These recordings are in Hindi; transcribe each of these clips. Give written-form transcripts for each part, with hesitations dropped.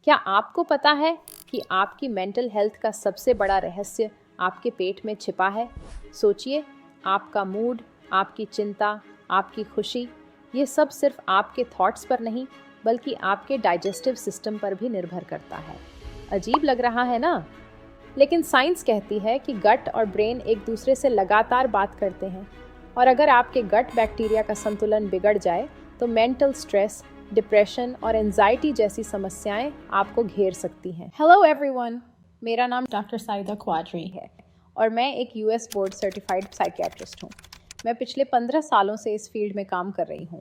क्या आपको पता है कि आपकी मेंटल हेल्थ का सबसे बड़ा रहस्य आपके पेट में छिपा है? सोचिए, आपका मूड, आपकी चिंता, आपकी खुशी, ये सब सिर्फ आपके थॉट्स पर नहीं, बल्कि आपके डाइजेस्टिव सिस्टम पर भी निर्भर करता है। अजीब लग रहा है ना? लेकिन साइंस कहती है कि गट और ब्रेन एक दूसरे से लगातार बात करते हैं, और अगर आपके गट बैक्टीरिया का संतुलन बिगड़ जाए तो मेंटल स्ट्रेस, डिप्रेशन और एंजाइटी जैसी समस्याएं आपको घेर सकती हैं। हेलो एवरीवन, मेरा नाम डॉक्टर साइदा क्वाद्री है और मैं एक यूएस बोर्ड सर्टिफाइड साइकियाट्रिस्ट हूँ। मैं पिछले 15 सालों से इस फील्ड में काम कर रही हूँ।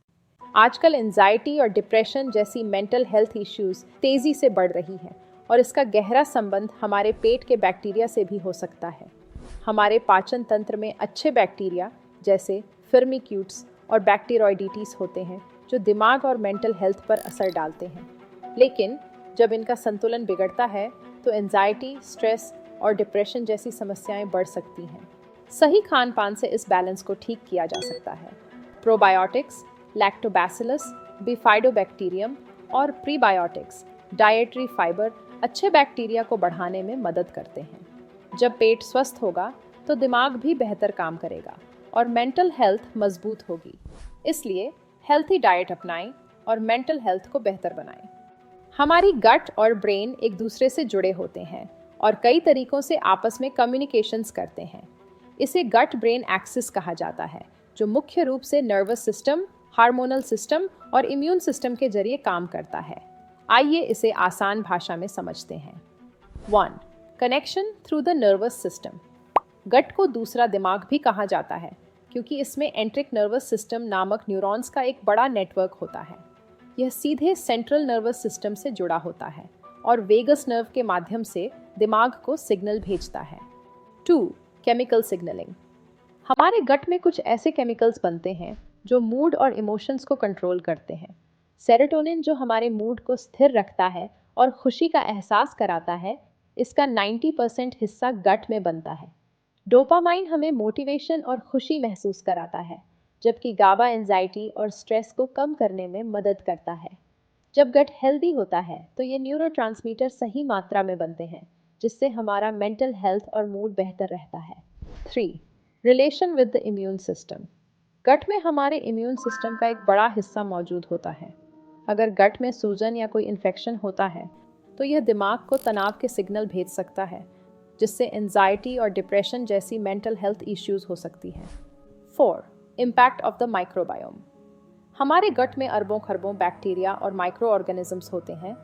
आजकल एंजाइटी और डिप्रेशन जैसी मेंटल हेल्थ इश्यूज तेज़ी से बढ़ रही हैं और इसका गहरा संबंध हमारे पेट के बैक्टीरिया से भी हो सकता है। हमारे पाचन तंत्र में अच्छे बैक्टीरिया जैसे फिर्मिक्यूट्स और बैक्टीरियोइडिटीज होते हैं जो दिमाग और मेंटल हेल्थ पर असर डालते हैं। लेकिन जब इनका संतुलन बिगड़ता है तो एंजाइटी, स्ट्रेस और डिप्रेशन जैसी समस्याएं बढ़ सकती हैं। सही खान पान से इस बैलेंस को ठीक किया जा सकता है। प्रोबायोटिक्स, लैक्टोबैसिलस, बिफाइडोबैक्टीरियम और प्रीबायोटिक्स, डाइटरी फाइबर अच्छे बैक्टीरिया को बढ़ाने में मदद करते हैं। जब पेट स्वस्थ होगा तो दिमाग भी बेहतर काम करेगा और मेंटल हेल्थ मजबूत होगी। इसलिए हेल्थी डाइट अपनाएं और मेंटल हेल्थ को बेहतर बनाएं। हमारी गट और ब्रेन एक दूसरे से जुड़े होते हैं और कई तरीकों से आपस में कम्युनिकेशंस करते हैं। इसे गट ब्रेन एक्सिस कहा जाता है, जो मुख्य रूप से नर्वस सिस्टम, हार्मोनल सिस्टम और इम्यून सिस्टम के जरिए काम करता है। आइए इसे आसान भाषा में समझते हैं। 1. Connection through the nervous system. Gut को दूसरा दिमाग भी कहा जाता है क्योंकि इसमें एंट्रिक नर्वस सिस्टम नामक न्यूरॉन्स का एक बड़ा नेटवर्क होता है। यह सीधे सेंट्रल नर्वस सिस्टम से जुड़ा होता है और वेगस नर्व के माध्यम से दिमाग को सिग्नल भेजता है। 2. Chemical signalling. हमारे गट में कुछ ऐसे केमिकल्स बनते हैं जो मूड और इमोशंस को कंट्रोल करते हैं। सेरोटोनिन जो हमारे मूड को स्थिर रखता है और खुशी का एहसास कराता है, इसका 90% हिस्सा गट में बनता है। डोपामाइन हमें मोटिवेशन और खुशी महसूस कराता है, जबकि गाबा एंजाइटी और स्ट्रेस को कम करने में मदद करता है। जब गट हेल्दी होता है तो ये न्यूरोट्रांसमीटर सही मात्रा में बनते हैं, जिससे हमारा मेंटल हेल्थ और मूड बेहतर रहता है। 3. Relation with the immune system. Gut में हमारे इम्यून सिस्टम का एक बड़ा हिस्सा मौजूद होता है। अगर गट में सूजन या कोई इन्फेक्शन होता है तो यह दिमाग को तनाव के सिग्नल भेज सकता है, जिससे एंजाइटी और डिप्रेशन जैसी मेंटल हेल्थ इश्यूज हो सकती हैं। 4. Impact of the microbiome. हमारे गट में अरबों खरबों बैक्टीरिया और माइक्रो ऑर्गेनिजम्स होते हैं,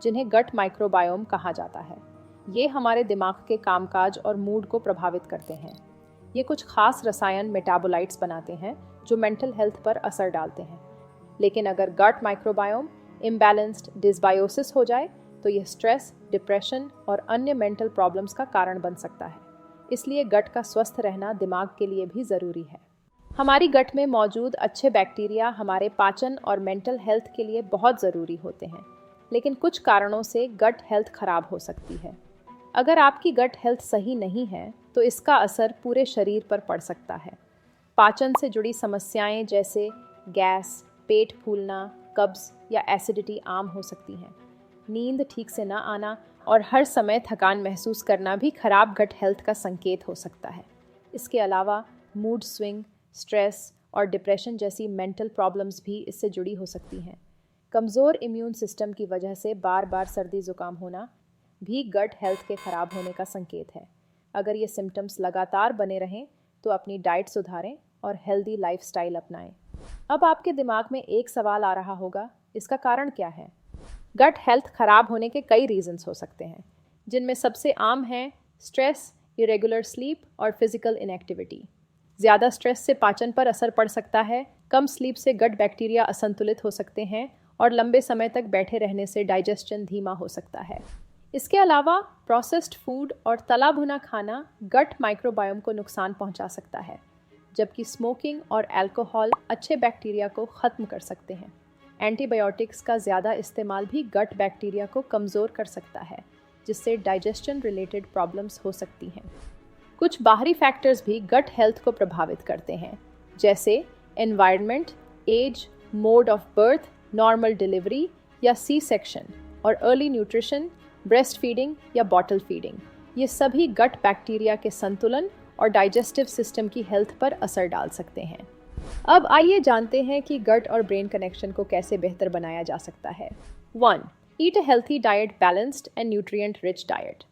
जिन्हें गट माइक्रोबायोम कहा जाता है। ये हमारे दिमाग के कामकाज और मूड को प्रभावित करते हैं। ये कुछ खास रसायन मेटाबोलाइट्स बनाते हैं जो मेंटल हेल्थ पर असर डालते हैं। लेकिन अगर गट माइक्रोबायोम इम्बैलेंस्ड, डिसबायोसिस हो जाए तो यह स्ट्रेस, डिप्रेशन और अन्य मेंटल प्रॉब्लम्स का कारण बन सकता है। इसलिए गट का स्वस्थ रहना दिमाग के लिए भी ज़रूरी है। हमारी गट में मौजूद अच्छे बैक्टीरिया हमारे पाचन और मेंटल हेल्थ के लिए बहुत ज़रूरी होते हैं, लेकिन कुछ कारणों से गट हेल्थ खराब हो सकती है। अगर आपकी गट हेल्थ सही नहीं है तो इसका असर पूरे शरीर पर पड़ सकता है। पाचन से जुड़ी समस्याएं जैसे गैस, पेट फूलना, कब्ज या एसिडिटी आम हो सकती हैं। नींद ठीक से ना आना और हर समय थकान महसूस करना भी खराब गट हेल्थ का संकेत हो सकता है। इसके अलावा मूड स्विंग, स्ट्रेस और डिप्रेशन जैसी मेंटल प्रॉब्लम्स भी इससे जुड़ी हो सकती हैं। कमज़ोर इम्यून सिस्टम की वजह से बार बार सर्दी ज़ुकाम होना भी गट हेल्थ के ख़राब होने का संकेत है। अगर ये सिम्टम्स लगातार बने रहें तो अपनी डाइट सुधारें और हेल्दी लाइफस्टाइल अपनाएं। अब आपके दिमाग में एक सवाल आ रहा होगा, इसका कारण क्या है? गट हेल्थ खराब होने के कई रीजंस हो सकते हैं, जिनमें सबसे आम हैं स्ट्रेस, इरेगुलर स्लीप और फिजिकल इनएक्टिविटी। ज़्यादा स्ट्रेस से पाचन पर असर पड़ सकता है, कम स्लीप से गट बैक्टीरिया असंतुलित हो सकते हैं और लंबे समय तक बैठे रहने से डाइजेशन धीमा हो सकता है। इसके अलावा प्रोसेस्ड फूड और तला भुना खाना गट माइक्रोबायोम को नुकसान पहुंचा सकता है, जबकि स्मोकिंग और अल्कोहल अच्छे बैक्टीरिया को ख़त्म कर सकते हैं। एंटीबायोटिक्स का ज़्यादा इस्तेमाल भी गट बैक्टीरिया को कमज़ोर कर सकता है, जिससे डाइजेशन रिलेटेड प्रॉब्लम्स हो सकती हैं। कुछ बाहरी फैक्टर्स भी गट हेल्थ को प्रभावित करते हैं, जैसे environment, age, mode of birth, normal delivery या सी सेक्शन और अर्ली न्यूट्रिशन, ब्रेस्ट फीडिंग या बॉटल फीडिंग, ये सभी गट बैक्टीरिया के संतुलन और डाइजेस्टिव सिस्टम की हेल्थ पर असर डाल सकते हैं। अब आइए जानते हैं कि गट और ब्रेन कनेक्शन को कैसे बेहतर बनाया जा सकता है। 1. Eat a healthy diet, balanced and nutrient rich diet.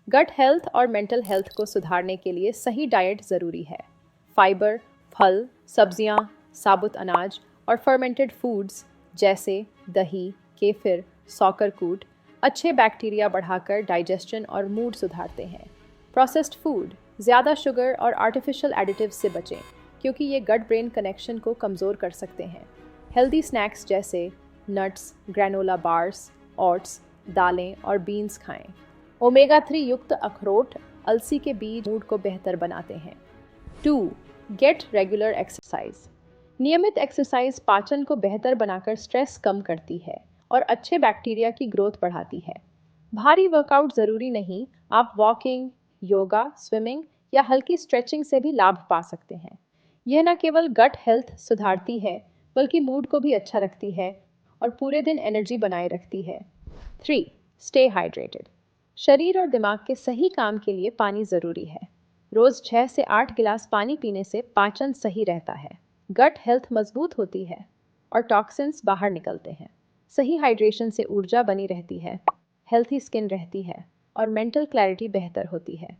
Gut health और मेंटल हेल्थ को सुधारने के लिए सही डाइट ज़रूरी है। फाइबर, फल, सब्जियां, साबुत अनाज और फर्मेंटेड फूड्स जैसे दही, केफिर, सौकरकूट अच्छे बैक्टीरिया बढ़ाकर डाइजेशन और मूड सुधारते हैं। प्रोसेस्ड फूड, ज़्यादा शुगर और आर्टिफिशियल एडिटिव्स से बचें क्योंकि ये गट ब्रेन कनेक्शन को कमज़ोर कर सकते हैं। हेल्दी स्नैक्स जैसे नट्स, ग्रैनोला बार्स, ओट्स, दालें और बीन्स खाएं। ओमेगा 3 युक्त अखरोट, अलसी के बीज मूड को बेहतर बनाते हैं। 2. Get regular exercise. नियमित एक्सरसाइज पाचन को बेहतर बनाकर स्ट्रेस कम करती है और अच्छे बैक्टीरिया की ग्रोथ बढ़ाती है। भारी वर्कआउट ज़रूरी नहीं, आप वॉकिंग, योगा, स्विमिंग या हल्की स्ट्रेचिंग से भी लाभ पा सकते हैं। यह न केवल गट हेल्थ सुधारती है बल्कि मूड को भी अच्छा रखती है और पूरे दिन एनर्जी बनाए रखती है। 3. Stay hydrated. शरीर और दिमाग के सही काम के लिए पानी ज़रूरी है। रोज़ 6 से 8 गिलास पानी पीने से पाचन सही रहता है, गट हेल्थ मजबूत होती है और टॉक्सिन्स बाहर निकलते हैं। सही हाइड्रेशन से ऊर्जा बनी रहती है, हेल्थी स्किन रहती है और मेंटल क्लैरिटी बेहतर होती है।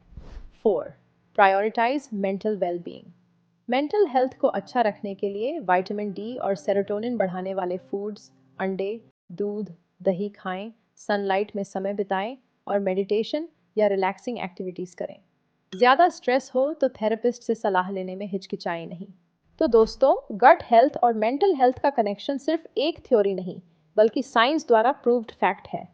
4. Prioritise mental wellbeing. Mental health को अच्छा रखने के लिए विटामिन डी और सेरोटोनिन बढ़ाने वाले फूड्स, अंडे, दूध, दही खाएं, सनलाइट में समय बिताएं और मेडिटेशन या रिलैक्सिंग एक्टिविटीज़ करें। ज़्यादा स्ट्रेस हो तो थेरेपिस्ट से सलाह लेने में हिचकिचाएं नहीं। तो दोस्तों, गट हेल्थ और मेंटल हेल्थ का कनेक्शन सिर्फ एक थ्योरी नहीं बल्कि साइंस द्वारा प्रूव्ड फैक्ट है।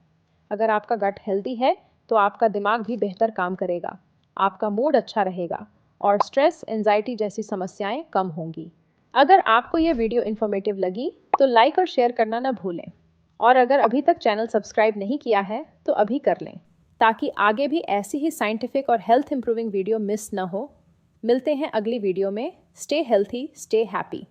अगर आपका गट हेल्दी है तो आपका दिमाग भी बेहतर काम करेगा, आपका मूड अच्छा रहेगा और स्ट्रेस, एंजाइटी जैसी समस्याएं कम होंगी। अगर आपको यह वीडियो इन्फॉर्मेटिव लगी तो लाइक और शेयर करना न भूलें और अगर अभी तक चैनल सब्सक्राइब नहीं किया है तो अभी कर लें ताकि आगे भी ऐसी ही साइंटिफिक और हेल्थ इंप्रूविंग वीडियो मिस न हो। मिलते हैं अगली वीडियो में। Stay healthy, stay happy.